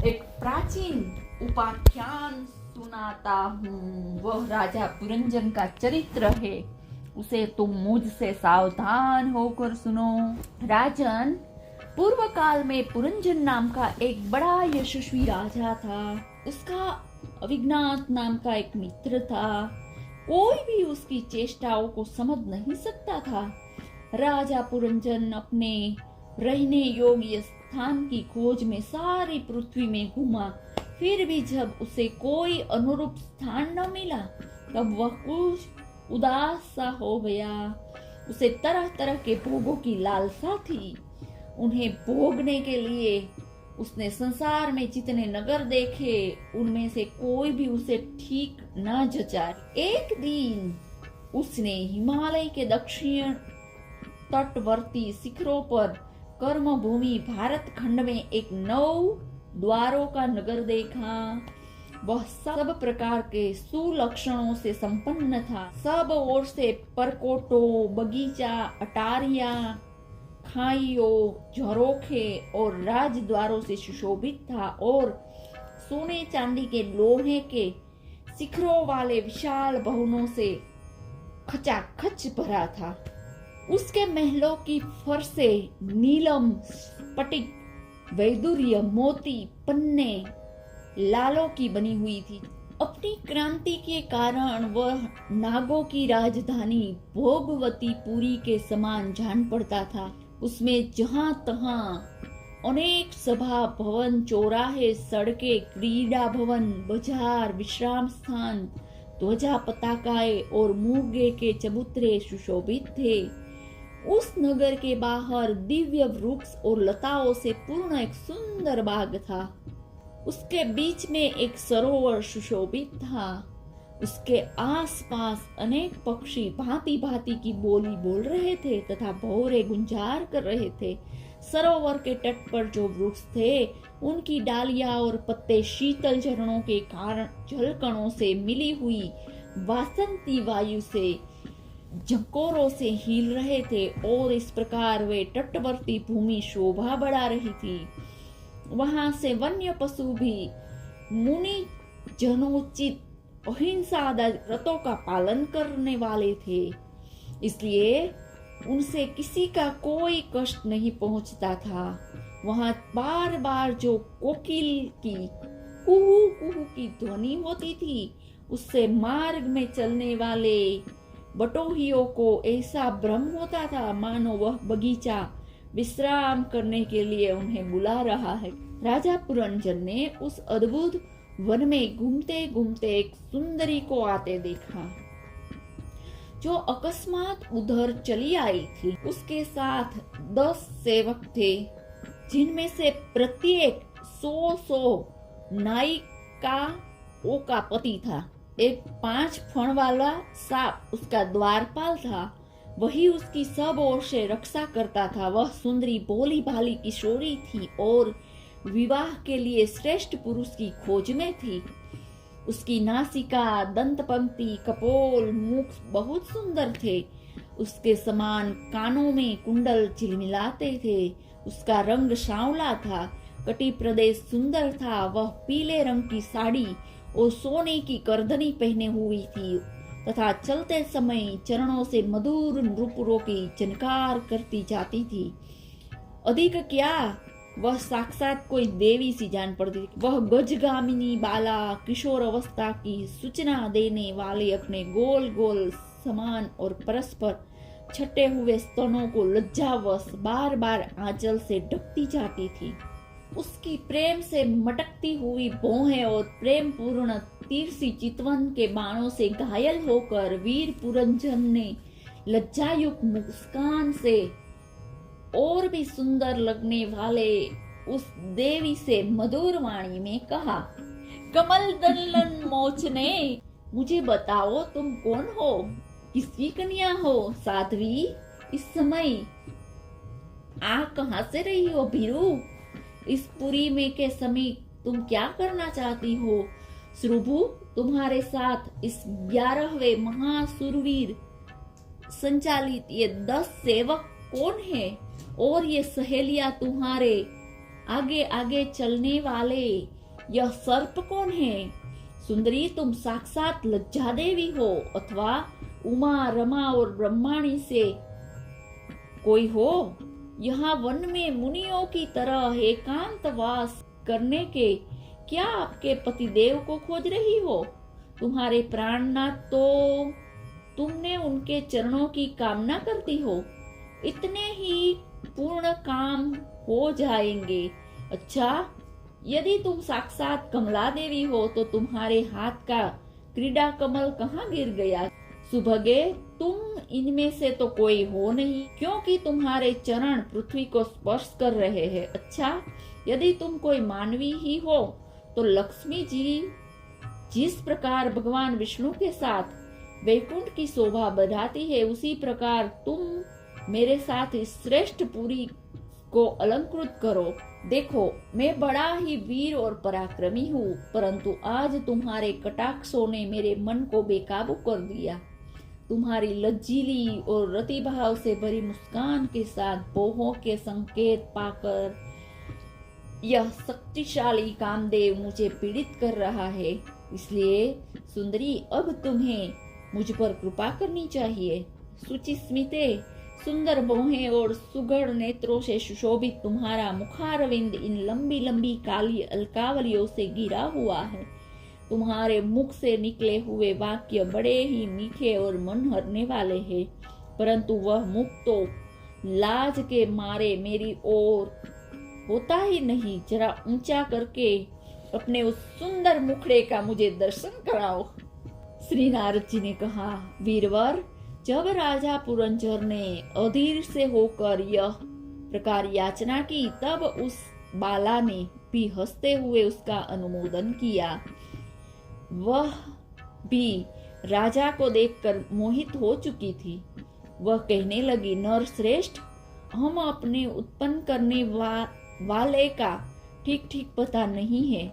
एक प्राचीन उपाख्यान सुनाता हूँ। वह राजा पुरंजन का चरित्र है, उसे तुम मुझसे सावधान होकर सुनो। राजन, पूर्व काल में पुरंजन नाम का एक बड़ा यशस्वी राजा था। उसका अविघ्नाथ नाम का एक मित्र था। कोई भी उसकी चेष्टाओं को समझ नहीं सकता था। राजा पुरंजन अपने रहने योग्य स्थान की खोज में सारी पृथ्वी में घूमा, फिर भी जब उसे कोई अनुरूप स्थान न मिला तब वह कुछ उदास सा हो गया। उसे तरह तरह के भोगों की लालसा थी। उन्हें भोगने के लिए उसने संसार में जितने नगर देखे, उनमें से कोई भी उसे ठीक न जचा। एक दिन उसने हिमालय के दक्षिण तटवर्ती शिखरों पर कर्मभूमि भारत खंड में एक 9 द्वारों का नगर देखा। वह सब प्रकार के सुलक्षणों से संपन्न था। सब ओर से परकोटों, बगीचा, अटारियां, खाइयों, झरोखे और राजद्वारों से सुशोभित था और सोने चांदी के लोहे के शिखरों वाले विशाल भवनों से खचाखच भरा था। उसके महलों की फर्शें नीलम, स्फटिक, वैदुर्य, मोती, पन्ने, लालों की बनी हुई थी। अपनी क्रांति के कारण वह नागों की राजधानी भोगवतीपुरी के समान जान पड़ता था। उसमें जहां तहां अनेक सभा भवन, चौराहे, सड़कें, क्रीड़ा भवन, बाजार, विश्राम स्थान, ध्वजा पताकाएं और मुर्गे के चबूतरे सुशोभित थे। उस नगर के बाहर दिव्य वृक्ष और लताओं से पूर्ण एक सुंदर बाग था। उसके बीच में एक सरोवर सुशोभित था। उसके आसपास अनेक पक्षी भांति भांति की बोली बोल रहे थे तथा भौरे गुंजार कर रहे थे। सरोवर के तट पर जो वृक्ष थे, उनकी डालियां और पत्ते शीतल झरणों के कारण जलकणों से मिली हुई वासंती वायु से झकोरों से हिल रहे थे और इस प्रकार वे तटवर्ती भूमि शोभा बढ़ा रही थी। वहां से वन्य पशु भी मुनि जनोचित अहिंसा व्रतों का पालन करने वाले थे, इसलिए उनसे किसी का कोई कष्ट नहीं पहुंचता था। वहां बार बार जो कोकिल की कुहू कुहू की ध्वनि होती थी, उससे मार्ग में चलने वाले बटोहियों को ऐसा भ्रम होता था मानो वह बगीचा विश्राम करने के लिए उन्हें बुला रहा है। राजा पुरंजन ने उस अद्भुत वन में घूमते घूमते एक सुंदरी को आते देखा, जो अकस्मात उधर चली आई थी। उसके साथ 10 सेवक थे, जिनमें से प्रत्येक 100 नायिकाओं का पति था। एक 5 फण वाला सांप उसका द्वारपाल था, वही उसकी सब ओर से रक्षा करता था। वह सुंदरी भोली भाली किशोरी थी और विवाह के लिए श्रेष्ठ पुरुष की खोज में थी। उसकी नासिका, दंत पंक्ति, कपोल, मुख बहुत सुंदर थे। उसके समान कानों में कुंडल झिलमिलाते थे। उसका रंग सांवला था, कटी प्रदेश सुंदर था। वह पीले रंग की साड़ी और सोने की करधनी पहने हुई थी तथा चलते समय चरणों से मधुर नृपुरों की झनकार करती जाती थी। अधिक क्या, वह साक्षात कोई देवी सी जान पड़ती थी। वह गजगामिनी बाला, किशोर अवस्था की सूचना देने वाले अपने गोल गोल समान और परस्पर छटे हुए स्तनों को लज्जावश बार बार आंचल से ढकती जाती थी। उसकी प्रेम से मटकती हुई भौहें और प्रेम पूर्ण तीरसी चितवन के बाणों से घायल होकर वीर पुरंजन ने लज्जायुक्त मुस्कान से और भी सुंदर लगने वाले उस देवी से मधुर वाणी में कहा, कमल दलन मोचने, मुझे बताओ तुम कौन हो, किसकी कन्या हो? साध्वी, इस समय आ कहां से रही हो? भीरू, इस पुरी में के समय तुम क्या करना चाहती हो? श्रुभु, तुम्हारे साथ इस 11वें महाशूरवीर संचालित ये 10 सेवक कौन है? और ये सहेलियां तुम्हारे आगे आगे चलने वाले यह सर्प कौन है? सुंदरी, तुम साक्षात लज्जा देवी हो अथवा उमा, रमा और ब्रह्माणी से कोई हो? यहाँ वन में मुनियों की तरह एकांतवास करने के क्या आपके पतिदेव को खोज रही हो? तुम्हारे प्राणनाथ तो तुमने उनके चरणों की कामना करती हो। इतने ही पूर्ण काम हो जाएंगे। अच्छा, यदि तुम साक्षात कमला देवी हो तो तुम्हारे हाथ का क्रीड़ा कमल कहाँ गिर गया? सुभगे, तुम इनमें से तो कोई हो नहीं, क्योंकि तुम्हारे चरण पृथ्वी को स्पर्श कर रहे हैं। अच्छा, यदि तुम कोई मानवी ही हो तो लक्ष्मी जी जिस प्रकार भगवान विष्णु के साथ वैकुंठ की शोभा बढ़ाती है, उसी प्रकार तुम मेरे साथ इस श्रेष्ठ पुरी को अलंकृत करो। देखो, मैं बड़ा ही वीर और पराक्रमी हूँ, परंतु आज तुम्हारे कटाक्षों ने मेरे मन को बेकाबू कर दिया। तुम्हारी लज्जीली और रतिभाव से भरी मुस्कान के साथ पोहों के संकेत पाकर यह शक्तिशाली कामदेव मुझे पीड़ित कर रहा है। इसलिए सुंदरी, अब तुम्हें मुझ पर कृपा करनी चाहिए। सुचिस्मिते, सुंदर भौहें और सुघड़ नेत्रों से सुशोभित तुम्हारा मुखारविंद इन लंबी लंबी काली अलकावलियों से घिरा हुआ है। तुम्हारे मुख से निकले हुए वाक्य बड़े ही मीठे और मन हरने वाले हैं, परंतु वह मुख तो लाज के मारे मेरी ओर होता ही नहीं। जरा ऊंचा करके अपने उस सुंदर मुखड़े का मुझे दर्शन कराओ। श्री नारद जी ने कहा, वीरवर, जब राजा पुरंजर ने अधीर से होकर यह प्रकार याचना की, तब उस बाला ने भी हंसते हुए उसका अनुमोदन किया। वह भी राजा को देखकर मोहित हो चुकी थी। वह कहने लगी, नर श्रेष्ठ, हम अपने उत्पन्न करने वाले का ठीक ठीक पता नहीं है।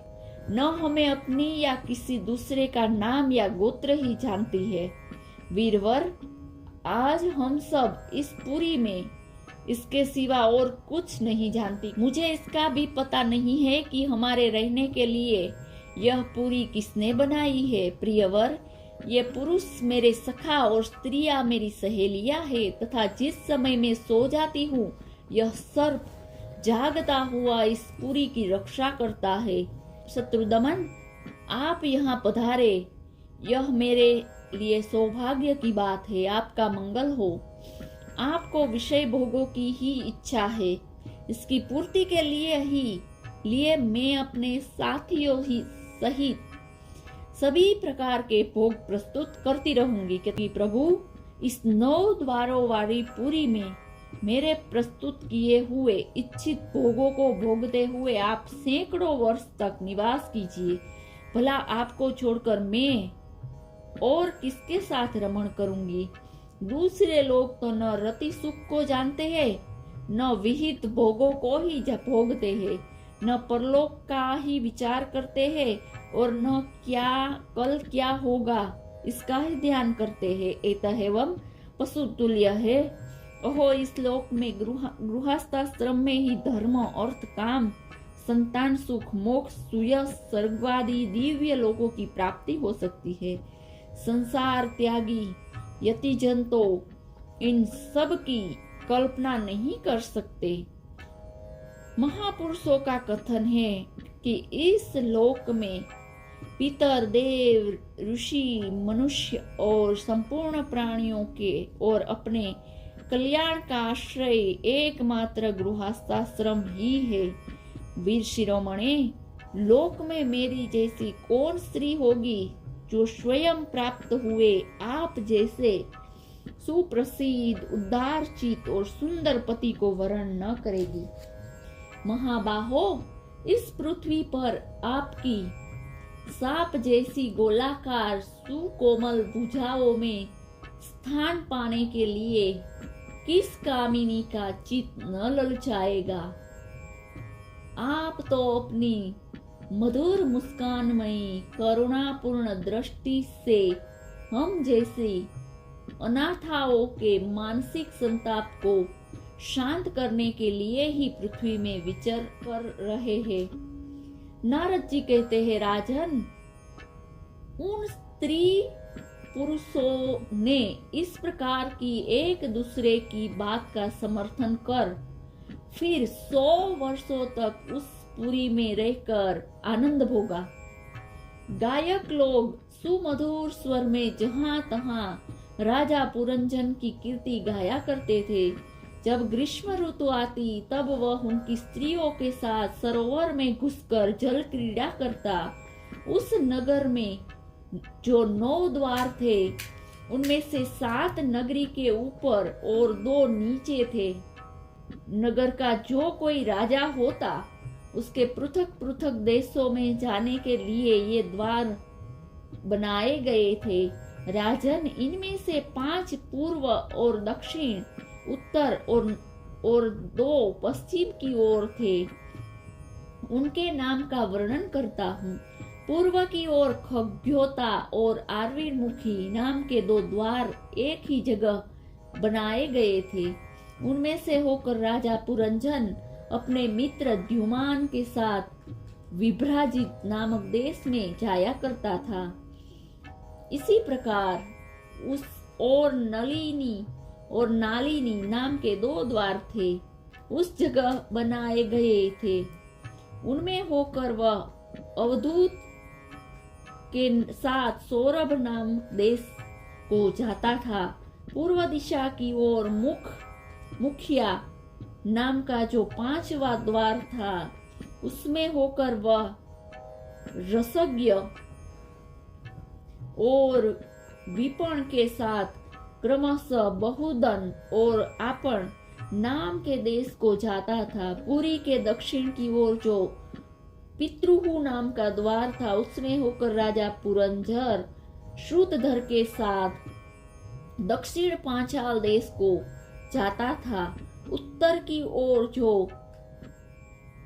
न हमें अपनी या किसी दूसरे का नाम या गोत्र ही जानती है। वीरवर, आज हम सब इस पुरी में इसके सिवा और कुछ नहीं जानती। मुझे इसका भी पता नहीं है कि हमारे रहने के लिए यह पुरी किसने बनाई है। प्रियवर, ये पुरुष मेरे सखा और स्त्रियां मेरी सहेलियां है, तथा जिस समय मैं सो जाती हूँ, यह सर्प जागता हुआ इस पुरी की रक्षा करता है। शत्रुदमन, आप यहाँ पधारे, यह मेरे लिए सौभाग्य की बात है। आपका मंगल हो। आपको विषय भोगों की ही इच्छा है, इसकी पूर्ति के लिए मैं अपने साथियों ही सहित सभी प्रकार के भोग प्रस्तुत करती रहूंगी। क्योंकि प्रभु, इस 9 द्वारों वाली पुरी में मेरे प्रस्तुत किए हुए इच्छित भोगों को भोगते हुए आप सैकड़ों वर्ष तक निवास कीजिए। भला आपको छोड़कर मैं और किसके साथ रमण करूंगी? दूसरे लोग तो न रति सुख को जानते हैं, न विहित भोगों को ही भोगते हैं, न परलोक का ही विचार करते हैं, और न कल क्या होगा इसका ही ध्यान करते हैं। एतहेवम पशु तुल्य है। ओहो, इस लोक में गृहस्थाश्रम में ही धर्म, अर्थ, काम, संतान सुख, मोक्ष, सुयश, स्वर्गादि दिव्य लोकों की प्राप्ति हो सकती है। संसार त्यागी यतिजन तो इन सब की कल्पना नहीं कर सकते। महापुरुषों का कथन है कि इस लोक में पितर, देव, ऋषि, मनुष्य और संपूर्ण प्राणियों के और अपने कल्याण का आश्रय एकमात्र गृहस्थाश्रम ही है। वीर शिरोमणि, लोक में मेरी जैसी कौन स्त्री होगी जो स्वयं प्राप्त हुए आप जैसे सुप्रसिद्ध, उदारचित और सुंदर पति को वरण न करेगी। महाबाहो, इस पृथ्वी पर आपकी सांप जैसी गोलाकार सुकोमल भुजाओं में स्थान पाने के लिए किस कामिनी का चित्त न ललचाएगा? आप तो अपनी मधुर मुस्कानमयी करुणापूर्ण दृष्टि से हम जैसी अनाथाओं के मानसिक संताप को शांत करने के लिए ही पृथ्वी में विचर कर रहे हैं। नारद जी कहते हैं, राजन, उन स्त्री पुरुषों ने इस प्रकार की एक दूसरे की बात का समर्थन कर फिर 100 वर्षों तक उस पुरी में रहकर आनंद भोगा। गायक लोग सुमधुर स्वर में जहां तहां राजा पुरंजन की कीर्ति गाया करते थे। जब ग्रीष्म ऋतु आती तब वह उनकी स्त्रियों के साथ सरोवर में घुसकर जल क्रीड़ा करता। उस नगर में जो 9 द्वार थे, उनमें से 7 नगरी के ऊपर और 2 नीचे थे। नगर का जो कोई राजा होता, उसके पृथक पृथक देशों में जाने के लिए ये द्वार बनाए गए थे। राजन, इनमें से 5 पूर्व और दक्षिण, उत्तर और 2 पश्चिम की ओर थे। उनके नाम का वर्णन करता हूँ। पूर्व की ओर खग्योता और आर्विमुखी नाम के 2 द्वार एक ही जगह बनाए गए थे। उनमें से होकर राजा पुरंजन अपने मित्र द्युमान के साथ विभ्राजित नामक देश में जाया करता था। इसी प्रकार उस और नलिनी और नालिनी नाम के 2 द्वार थे, उस जगह बनाए गए थे। उनमें होकर वह अवधूत के साथ सौरभ नाम देश को जाता था। पूर्व दिशा की ओर मुखिया नाम का जो 5वां द्वार था, उसमें होकर वह रसज्ञ और विपण के साथ क्रमशः बहुदन और आपण नाम के देश को जाता था। पुरी के दक्षिण की ओर जो पितृहु नाम का द्वार था, उसमें होकर राजा पुरंजर श्रुतधर के साथ दक्षिण पांचाल देश को जाता था। उत्तर की ओर जो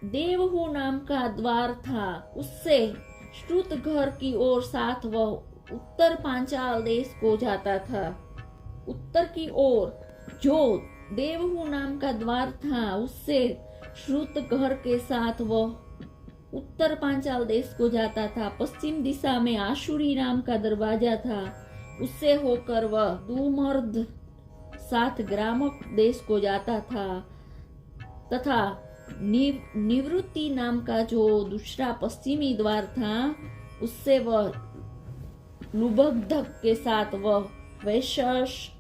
देवहु नाम का द्वार था, उससे श्रुतघर की ओर साथ वह उत्तर पांचाल देश को जाता था। उत्तर की ओर जो देवहु नाम का द्वार था, उससे श्रुतघर के साथ वह उत्तर पांचाल देश को जाता था। पश्चिम दिशा में आशुरी नाम का दरवाजा था, उससे होकर वह दुमर्द 7 ग्रामक देश को जाता था तथा निवृत्ति नाम का जो दूसरा पश्चिमी द्वार था, उससे वह लुबगधक के साथ वह वैशस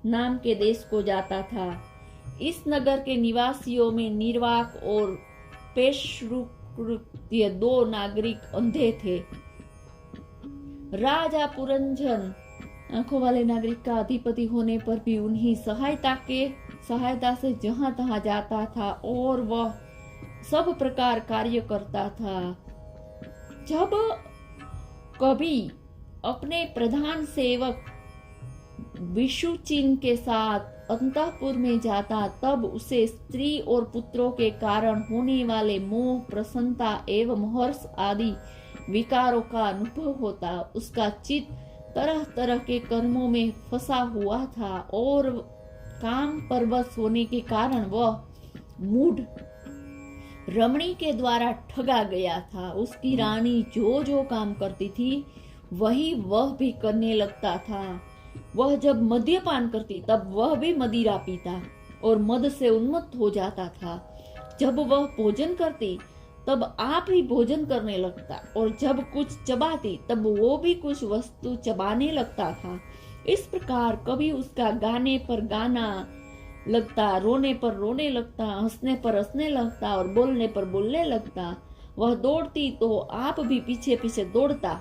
नाम के देश को जाता था। इस नगर के निवासियों में निर्वाक और पेशरुकृत्य 2 नागरिक अंधे थे। राजा पुरंजन आंखों वाले नागरिक का अधिपति होने पर भी उन्हीं सहायता से जहां तहां जाता था और वह सब प्रकार कार्य करता था। जब कभी अपने प्रधान सेवक विशुचिन के साथ अंतःपुर में जाता, तब उसे स्त्री और पुत्रों के कारण होने वाले मोह, प्रसन्नता एवं हर्ष आदि विकारों का अनुभव होता। उसका चित्त तरह तरह के कर्मों में फंसा हुआ था और काम परवश होने के कारण वह मूढ़ रमणी के द्वारा ठगा गया था। उसकी रानी जो जो काम करती थी, वही वह भी करने लगता था। वह जब मद्यपान करती, तब वह भी मदिरा पीता और मद से उन्मत्त हो जाता था। जब वह भोजन करती, तब आप ही भोजन करने लगता और जब कुछ चबाती, तब वो भी कुछ वस्तु चबाने लगता था। इस प्रकार कभी उसका गाने पर गाना लगता, रोने पर रोने लगता, हंसने पर हंसने लगता और बोलने पर बोलने लगता। वह दौड़ती तो आप भी पीछे पीछे दौड़ता,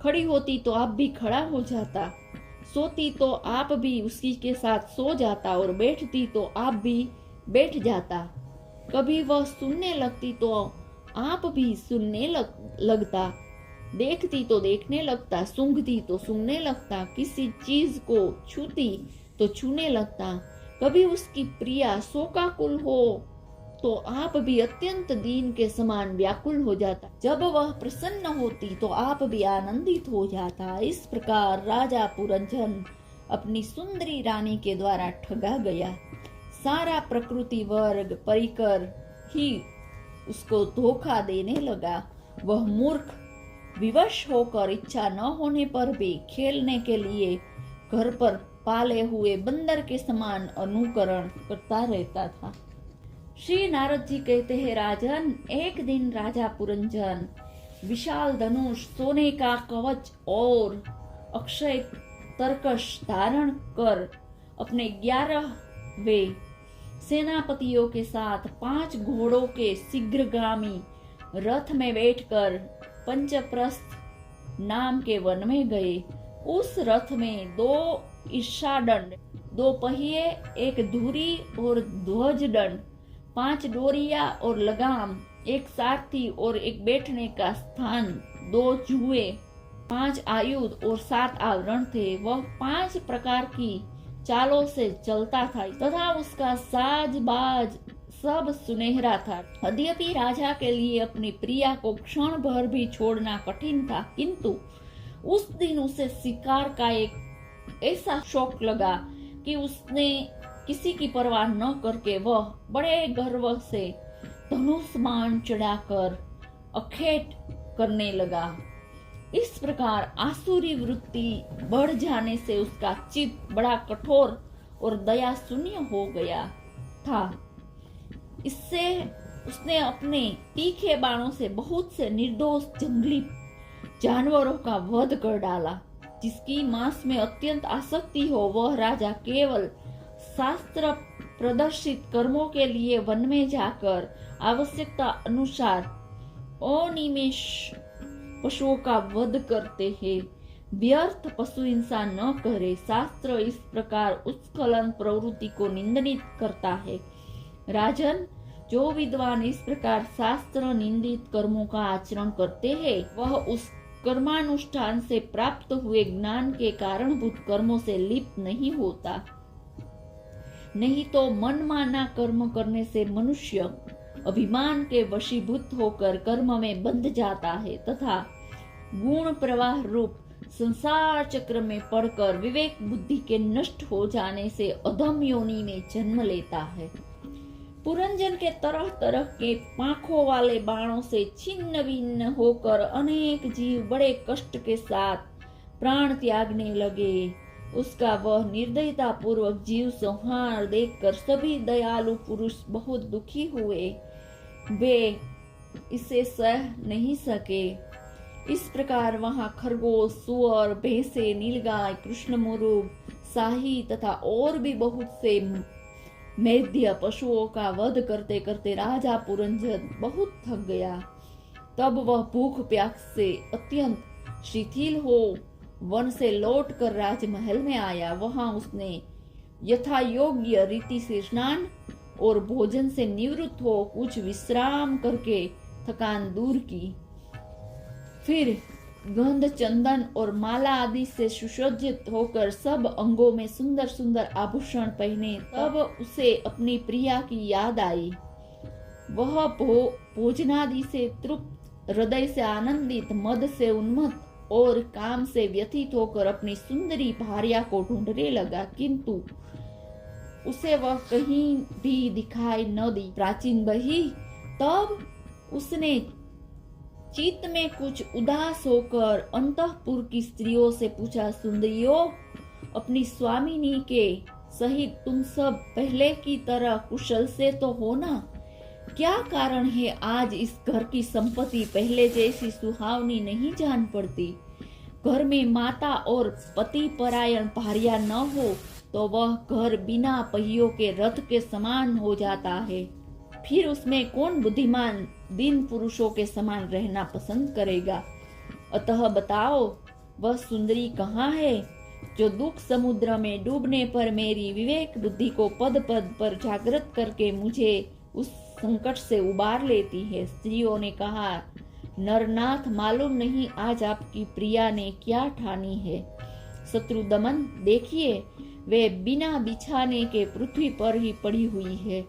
खड़ी होती तो आप भी खड़ा हो जाता, सोती तो आप भी उसी के साथ सो जाता और बैठती तो आप भी बैठ जाता। कभी वह सुनने लगती तो आप भी सुनने लगता, देखती तो देखने लगता, सूंघती तो सूंघने लगता, किसी चीज को छूती तो छूने लगता। कभी उसकी प्रिया शोकाकुल हो तो आप भी अत्यंत दीन के समान व्याकुल हो जाता। जब वह प्रसन्न होती तो आप भी आनंदित हो जाता। इस प्रकार राजा पुरंजन अपनी सुंदरी रानी के द्वारा ठगा गया। सारा प्रकृति वर्ग परिकर ही उसको धोखा देने लगा। वह मूर्ख विवश होकर इच्छा न होने पर भी खेलने के लिए घर पर पाले हुए बंदर के समान अनुकरण करता रहता था। श्री नारद जी कहते हैं, राजन, एक दिन राजा पुरंजन विशाल धनुष, सोने का कवच और अक्षय तरकश धारण कर अपने 11वें सेनापतियों के साथ 5 घोड़ों के शीघ्रगामी रथ में बैठकर पंचप्रस्थ नाम के वन में गए। उस रथ में 2 ईर्षादंड, 2 पहिए, 1 धुरी और ध्वज दंड, 5 डोरिया और लगाम, 1 सारथी और 1 बैठने का स्थान, 2 जुए, 5 आयुध और 7 आवरण थे। वह 5 प्रकार की चालों से चलता था तथा उसका साज बाज सब सुनहरा था। यद्यपि राजा के लिए अपनी प्रिया को क्षण भर भी छोड़ना कठिन था, किंतु उस दिन उसे शिकार का एक ऐसा शौक लगा कि उसने किसी की परवाह न करके वह बड़े गर्व से धनुष बाण चढ़ाकर अखेट करने लगा। इस प्रकार आसुरी वृत्ति बढ़ जाने से उसका चित्त बड़ा कठोर और दया शून्य हो गया था। इससे उसने अपने तीखे बाणों से बहुत से निर्दोष जंगली जानवरों का वध कर डाला। जिसकी मांस में अत्यंत आसक्ति हो वह राजा केवल शास्त्र प्रदर्शित कर्मों के लिए वन में जाकर आवश्यकता अनुसार अनिमेष पशुओं का वध करते हैं। व्यर्थ पशु हिंसा न करे। शास्त्र इस प्रकार उत्स्खलन प्रवृत्ति को निंदित करता है। राजन, जो विद्वान इस प्रकार शास्त्र निंदित कर्मों का आचरण करते हैं वह उस कर्मानुष्ठान से प्राप्त हुए ज्ञान के कारणभूत कर्मों से लिप्त नहीं होता। नहीं तो मनमाना कर्म करने से मनुष्य अभिमान के वशीभूत होकर कर्म में बंध जाता है तथा गुण प्रवाह रूप संसार चक्र में पड़कर विवेक बुद्धि के नष्ट हो जाने से अधम योनि में जन्म लेता है। पुरंजन के तरह तरह के पांखों वाले बाणों से छिन्न भिन्न होकर अनेक जीव बड़े कष्ट के साथ प्राण त्यागने लगे। उसका वह निर्दयता पूर्वक जीव संहार देखकर सभी दयालु पुरुष बहुत दुखी हुए। वे इसे सह नहीं सके। इस प्रकार वहां खरगोश, सुअर, भैंसे, नीलगाय, कृष्णमुर्ग, शाही तथा और भी बहुत से मेध्य पशुओं का वध करते करते राजा पुरंजन बहुत थक गया। तब वह भूख प्यास से अत्यंत शिथिल हो वन से लौटकर राजमहल में आया। वहां उसने यथा योग्य रीति से स्नान और भोजन से निवृत्त हो कुछ विश्राम करके थकान दूर की। फिर गंध, चंदन और माला आदि से सुसज्जित होकर सब अंगों में सुंदर सुंदर आभूषण पहने। तब उसे अपनी प्रिया की याद आई। वह भोजनादि से तृप्त, हृदय से आनंदित, मद से उन्मत्त और काम से व्यथित होकर अपनी सुंदरी भार्या को ढूंढने लगा, किंतु उसे वह कहीं भी दिखाई न दी। प्राचीन बही, तब उसने चित्त में कुछ उदास होकर अंतःपुर की स्त्रियों से पूछा, सुंदरियों, अपनी स्वामिनी के सहित तुम सब पहले की तरह कुशल से तो हो ना? क्या कारण है आज इस घर की संपत्ति पहले जैसी सुहावनी नहीं जान पड़ती? घर में माता और पति परायण भार्या न हो तो वह घर बिना पहियों के रथ के समान हो जाता है। फिर उसमें कौन बुद्धिमान दिन पुरुषों के समान रहना पसंद करेगा? अतः बताओ, वह सुंदरी कहाँ है जो दुख समुद्र में डूबने पर मेरी विवेक बुद्धि को पद पद पर जागृत करके मुझे उस संकट से उबार लेती है? स्त्रियों ने कहा, नरनाथ, मालूम नहीं आज आपकी प्रिया ने क्या ठानी है। शत्रुदमन, देखिए वे बिना बिछाने के पृथ्वी पर ही पड़ी हुई है।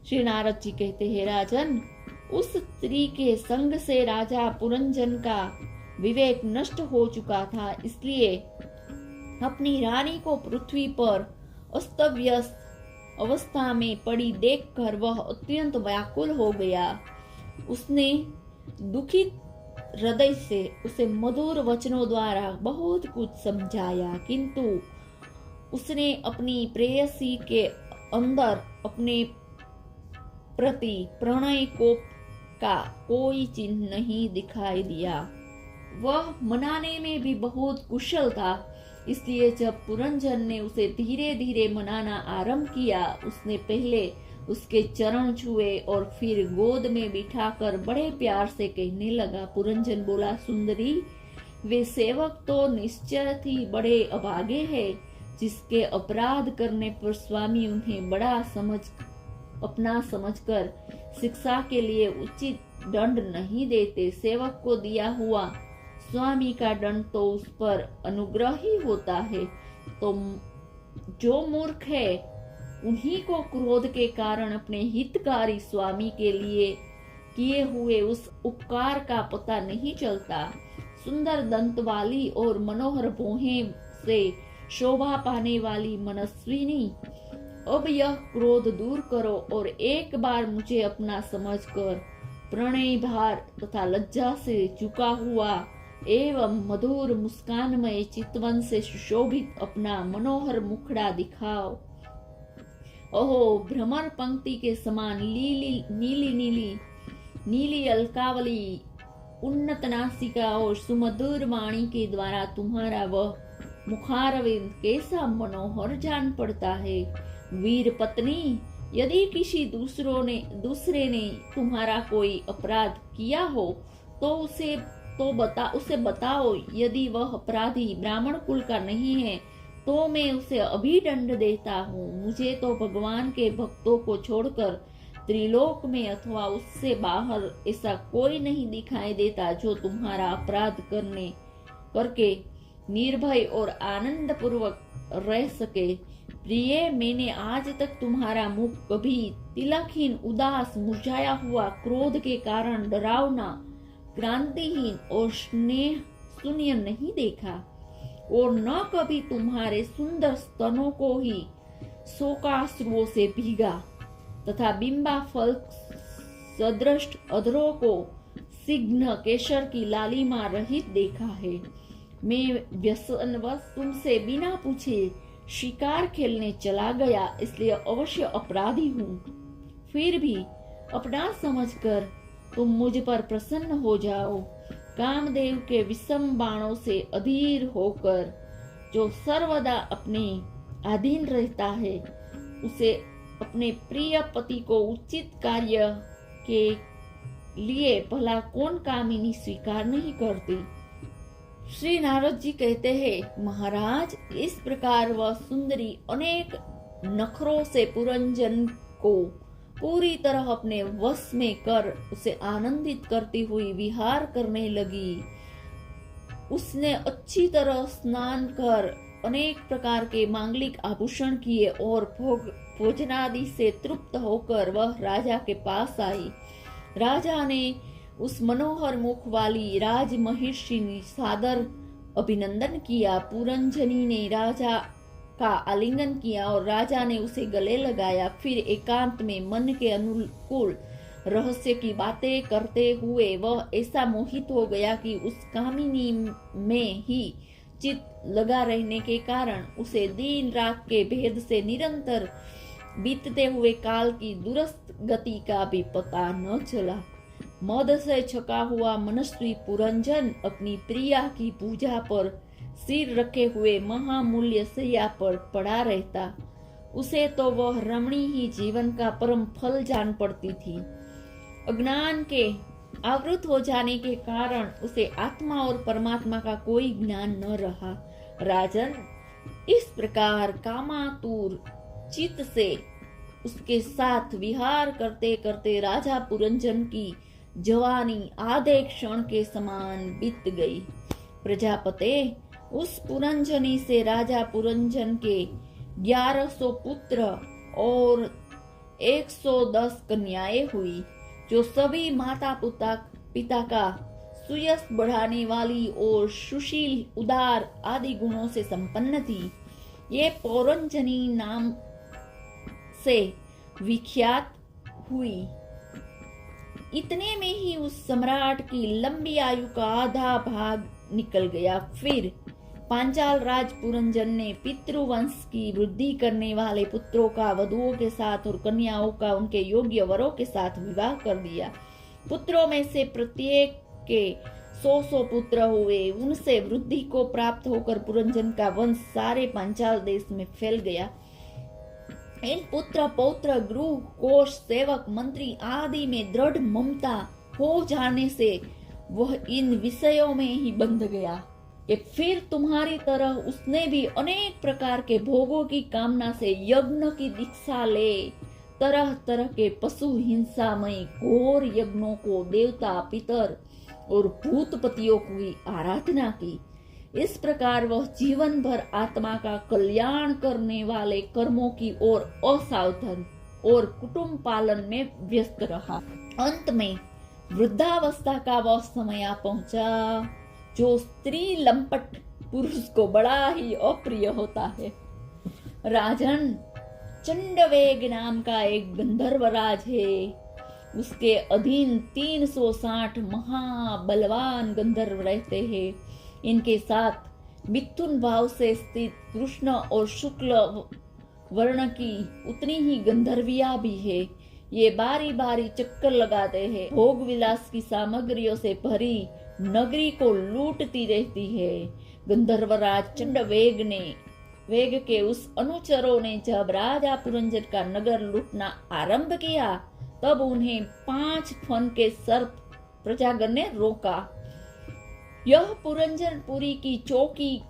श्री नारद जी कहते हैं, राजन, उस स्त्री के संग से राजा पुरंजन का विवेक नष्ट हो चुका था, इसलिए अपनी रानी को पृथ्वी पर अस्त व्यस्त अवस्था में पड़ी देखकर वह अत्यंत व्याकुल हो गया। उसने दुखित हृदय से उसे मधुर वचनों द्वारा बहुत कुछ समझाया, किंतु उसने अपनी प्रेयसी के अंदर अपने प्रति प्रणय कोप का कोई चिन्ह नहीं दिखाई दिया। वह मनाने में भी बहुत कुशल था, इसलिए जब पुरंजन ने उसे धीरे धीरे मनाना आरंभ किया, उसने पहले उसके चरण छुए और फिर गोद में बिठाकर बड़े प्यार से कहने लगा। पुरंजन बोला, सुंदरी, वे सेवक तो निश्चय ही बड़े अभागे हैं, जिसके अपराध करने पर स्वामी उन्हें बड़ा अपना समझकर शिक्षा के लिए उचित दंड नहीं देते। सेवक को दिया हुआ स्वामी का दंड तो उस पर अनुग्रह ही होता है। तो जो मूर्ख है, उन्हीं को क्रोध के कारण अपने हितकारी स्वामी के लिए किए हुए उस उपकार का पता नहीं चलता। सुंदर दंत वाली और मनोहर भौहें से शोभा पाने वाली मनस्विनी, अब यह क्रोध दूर करो और एक बार मुझे अपना समझकर प्रणय भार तथा लज्जा से झुका हुआ एवं मधुर मुस्कानमय चितवन से सुशोभित अपना मनोहर मुखड़ा दिखाओ। ओहो, भ्रमर पंक्ति के समान नीली अलकावली, उन्नत नासिका और सुमधुर वाणी के द्वारा तुम्हारा वह मुखारविंद कैसा मनोहर जान पड़ता है। वीर पत्नी, यदि किसी दूसरे ने तुम्हारा कोई अपराध किया हो तो उसे बताओ। यदि वह अपराधी ब्राह्मण कुल का नहीं है तो मैं उसे अभी दंड देता हूँ। मुझे तो भगवान के भक्तों को छोड़कर त्रिलोक में अथवा उससे बाहर ऐसा कोई नहीं दिखाई देता जो तुम्हारा अपराध करके निर्भय और आनंद पूर्वक रह सके। प्रिय, मैंने आज तक तुम्हारा मुख कभी तिलकहीन, उदास, मुरझाया हुआ, क्रोध के कारण डरावना, क्रांतिहीन और स्नेह शून्य नहीं देखा, और न कभी तुम्हारे सुंदर स्तनों को ही शोकाश्रुओं से भीगा तथा बिंबा फल सदृश अधरों को सिग्न केशर की लालिमा रहित देखा है। मैं व्यसनवश तुमसे बिना पूछे शिकार खेलने चला गया, इसलिए अवश्य अपराधी हूँ। फिर भी अपना समझकर तुम मुझ पर प्रसन्न हो जाओ। कामदेव के विषम बाणों से अधीर होकर जो सर्वदा अपने अधीन रहता है, उसे अपने प्रिय पति को उचित कार्य के लिए भला कौन कामिनी स्वीकार नहीं करती। श्री नारद जी कहते हैं, महाराज, इस प्रकार वह सुंदरी अनेक नखरों से पुरंजन को पूरी तरह अपने वश में कर उसे आनंदित करती हुई विहार करने लगी। उसने अच्छी तरह स्नान कर अनेक प्रकार के मांगलिक आभूषण किए और भोजनादि से तृप्त होकर वह राजा के पास आई। राजा ने उस मनोहर मुख वाली राज महिषी ने सादर अभिनंदन किया। पुरंजनी ने राजा का आलिंगन किया और राजा ने उसे गले लगाया। फिर एकांत में मन के अनुकूल रहस्य की बातें करते हुए वह ऐसा मोहित हो गया कि उस कामिनी में ही चित लगा रहने के कारण उसे दिन रात के भेद से निरंतर बीतते हुए काल की दूरस्थ गति का भी पता न चला। मद से छका हुआ मनस्वी पुरंजन अपनी प्रिया की पूजा पर सिर रखे हुए महामूल्य सैया पर पड़ा रहता। उसे तो वह रमणी ही जीवन का परम फल जान पड़ती थी। अज्ञान के आवृत हो जाने के कारण उसे आत्मा और परमात्मा का कोई ज्ञान न रहा। राजन, इस प्रकार कामातुर चित्त से उसके साथ विहार करते करते राजा पुरंजन की जवानी आधे क्षण के समान बीत गई। प्रजापते, उस पुरंजनी से राजा पुरंजन के 1100 पुत्र और 110 कन्याएं हुई, जो सभी माता पिता का सुयश बढ़ाने वाली और सुशील, उदार आदि गुणों से संपन्न थी। ये पौरंजनी नाम से विख्यात हुई। इतने में ही उस सम्राट की लंबी आयु का आधा भाग निकल गया। फिर पांचाल राज पुरंजन ने पितृवंश की वृद्धि करने वाले पुत्रों का वधुओं के साथ और कन्याओं का उनके योग्य वरों के साथ विवाह कर दिया। पुत्रों में से प्रत्येक के 100 पुत्र हुए। उनसे वृद्धि को प्राप्त होकर पुरंजन का वंश सारे पांचाल देश में फैल गया। इन पुत्र पौत्र गृह कोष सेवक मंत्री आदि में दृढ़ ममता हो जाने से वह इन विषयों में ही बंध गया कि फिर तुम्हारी तरह उसने भी अनेक प्रकार के भोगों की कामना से यज्ञ की दीक्षा ले तरह तरह के पशु हिंसामय घोर यज्ञों को देवता पितर और भूतपतियों की आराधना की। इस प्रकार वह जीवन भर आत्मा का कल्याण करने वाले कर्मों की ओर असावधान और कुटुंब पालन में व्यस्त रहा। अंत में वृद्धावस्था का वह समय आ पहुंचा जो स्त्री लंपट पुरुष को बड़ा ही अप्रिय होता है। राजन, चंडवेग नाम का एक गंधर्वराज है। उसके अधीन 360 महाबलवान गंधर्व रहते हैं। इनके साथ मिथुन भाव से स्थित कृष्ण और शुक्ल वर्ण की उतनी ही गंधर्विया भी है। ये बारी बारी चक्कर लगाते हैं। भोग विलास की सामग्रियों से भरी नगरी को लूटती रहती है। गंधर्वराज चंडवेग के उस अनुचरों ने जब राजा पुरंजन का नगर लूटना आरंभ किया तब उन्हें 5 फन के सर्प प्रजागण ने रोका। यह पुरंजनपुरी की चौकी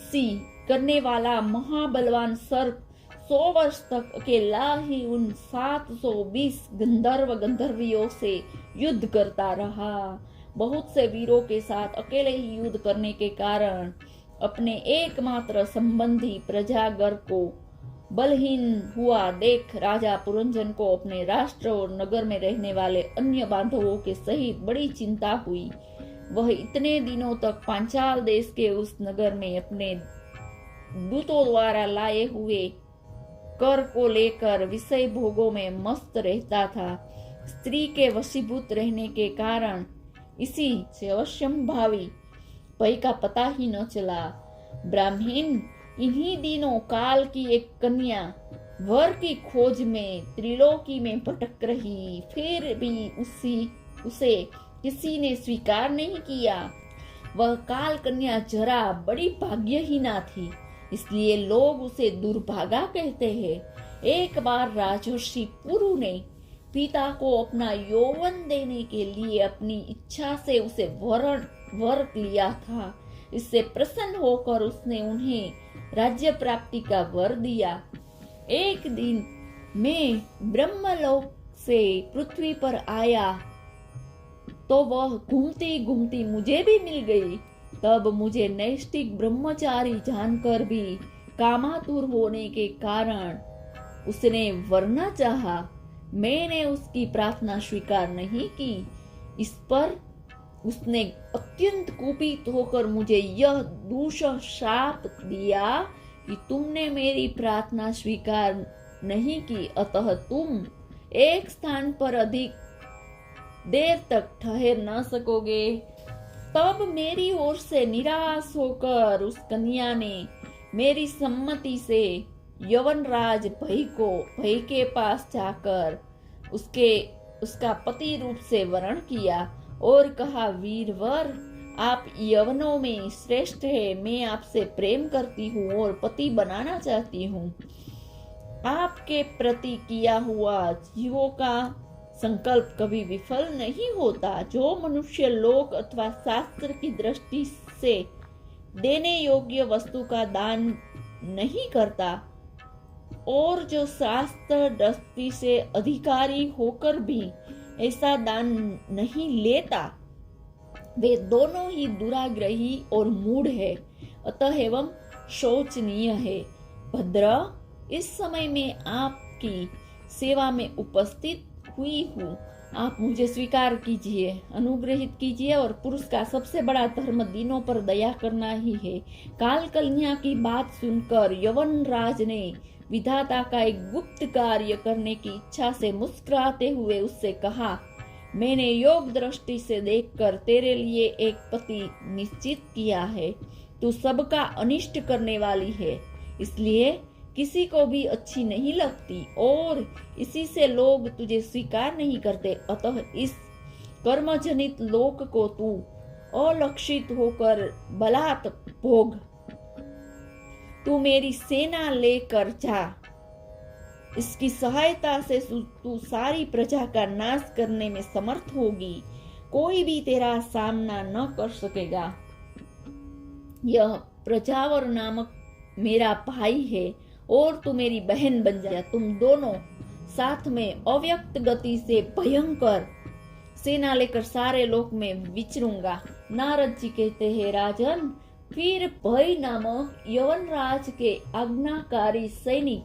सी करने वाला महाबलवान सर्प 100 वर्ष तक अकेला ही उन 720 गंधर्व गंधर्वियों से युद्ध करता रहा। बहुत से वीरों के साथ अकेले ही युद्ध करने के कारण अपने एकमात्र संबंधी प्रजागर को बलहीन हुआ देख राजा पुरंजन को अपने राष्ट्र और नगर में रहने वाले अन्य बांधवों के सहित बड़ी चिंता हुई। वह इतने दिनों तक पांचाल देश के उस नगर में अपने दूतों द्वारा लाए हुए कर को लेकर विषय भोगों में मस्त रहता था। स्त्री के वशीभूत रहने के कारण इसी से अवश्यंभावी भय का पता ही न चला। ब्राह्मण इन्हीं दिनों काल की एक कन्या वर की खोज में त्रिलोकी में भटक रही, फिर भी उसे किसी ने स्वीकार नहीं किया। वह काल कन्या जरा बड़ी भाग्यहीना थी, इसलिए लोग उसे दुर्भागा कहते हैं। एक बार राजर्षि पुरु ने पिता को अपना यौवन देने के लिए अपनी इच्छा से उसे वर लिया था। इससे प्रसन्न होकर उसने उन्हें राज्य प्राप्ति का वर दिया। एक दिन मैं ब्रह्मलोक से पृथ्वी पर आया तो वह घूमती घूमती मुझे भी मिल गई। तब मुझे नैष्ठिक ब्रह्मचारी जानकर भी कामातुर होने के कारण उसने वरना चाहा। मैंने उसकी प्रार्थना स्वीकार नहीं की। इस पर उसने अत्यंत कुपित होकर मुझे यह दूषण शाप दिया कि तुमने मेरी प्रार्थना स्वीकार नहीं की, अतः तुम एक स्थान पर अधिक देर तक ठहर न सकोगे। तब मेरी ओर से निराश होकर उस कन्या ने मेरी सम्मति से यवनराज भय के पास जाकर उसका पति रूप से वरण किया और कहा, वीरवर, आप यवनों में श्रेष्ठ है। मैं आपसे प्रेम करती हूँ और पति बनाना चाहती हूँ। आपके प्रति किया हुआ जीवों का संकल्प कभी विफल नहीं होता। जो मनुष्य लोक अथवा शास्त्र की दृष्टि से देने योग्य वस्तु का दान नहीं करता और जो शास्त्र दृष्टि से अधिकारी होकर भी ऐसा दान नहीं लेता, वे दोनों ही दुराग्रही और मूढ़ है, अतः एवं शोचनीय है। भद्र, इस समय में आपकी सेवा में उपस्थित हुई हूँ। आप मुझे स्वीकार कीजिए, अनुग्रहित कीजिए, और पुरुष का सबसे बड़ा धर्म दीनों पर दया करना ही है। काल कन्या की बात सुनकर यवन राज ने विधाता का एक गुप्त कार्य करने की इच्छा से मुस्कुराते हुए उससे कहा, मैंने योग दृष्टि से देखकर तेरे लिए एक पति निश्चित किया है। तू सबका अनिष्ट करने वाली है, इसलिए किसी को भी अच्छी नहीं लगती और इसी से लोग तुझे स्वीकार नहीं करते। अतः इस कर्मजनित लोक को तू अलक्षित होकर बलात् भोग। तू मेरी सेना लेकर जा, इसकी सहायता से तू सारी प्रजा का नाश करने में समर्थ होगी, कोई भी तेरा सामना न कर सकेगा। यह प्रजावर नामक मेरा भाई है और तू मेरी बहन बन जा। तुम दोनों साथ में अव्यक्त गति से भयंकर सेना लेकर सारे लोक में विचरूंगा। नारद जी कहते हैं, राजन, फिर भय नामक यवनराज के आज्ञाकारी सैनिक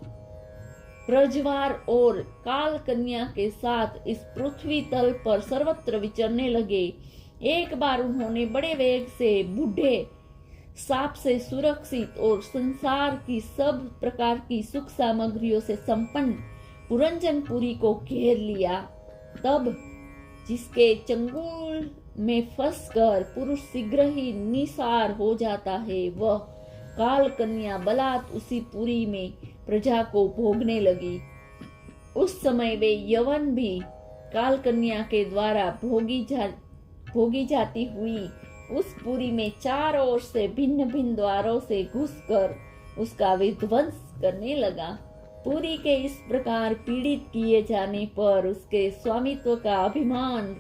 प्रज्वार और काल कन्या के साथ इस पृथ्वी तल पर सर्वत्र विचरने लगे। एक बार उन्होंने बड़े वेग से बूढ़े सांप से सुरक्षित और संसार की सब प्रकार की सुख सामग्रियों से संपन्न पुरंजनपुरी को घेर लिया। तब जिसके चंगुल में फंसकर पुरुष शीघ्र ही निसार हो जाता है, वह काल कन्या बलात् उसी पुरी में प्रजा को भोगने लगी। उस समय वे यवन भी काल कन्या के द्वारा भोगी जाती हुई उस पुरी में चारों ओर से भिन्न भिन्न द्वारों से घुसकर उसका विध्वंस करने लगा। पुरी के इस प्रकार पीड़ित किए जाने पर उसके स्वामित्व का अभिमान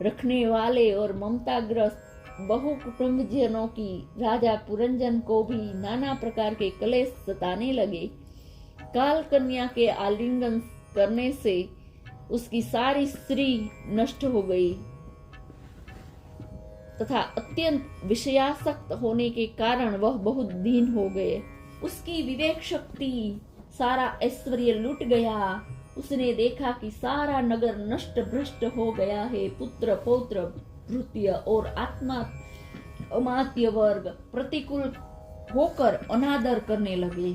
रखने वाले और ममताग्रस्त बहु कुटुंबजनों की राजा पुरंजन को भी नाना प्रकार के क्लेश सताने लगे। काल कन्या के आलिंगन करने से उसकी सारी स्त्री नष्ट हो गई तथा अत्यंत विषयासक्त होने के कारण वह बहुत दीन हो गए। उसकी विवेक शक्ति सारा ऐश्वर्य लुट गया। उसने देखा कि सारा नगर नष्ट भ्रष्ट हो गया है। पुत्र पौत्र भृत्य और आत्मा अमात्य वर्ग प्रतिकूल होकर अनादर करने लगे।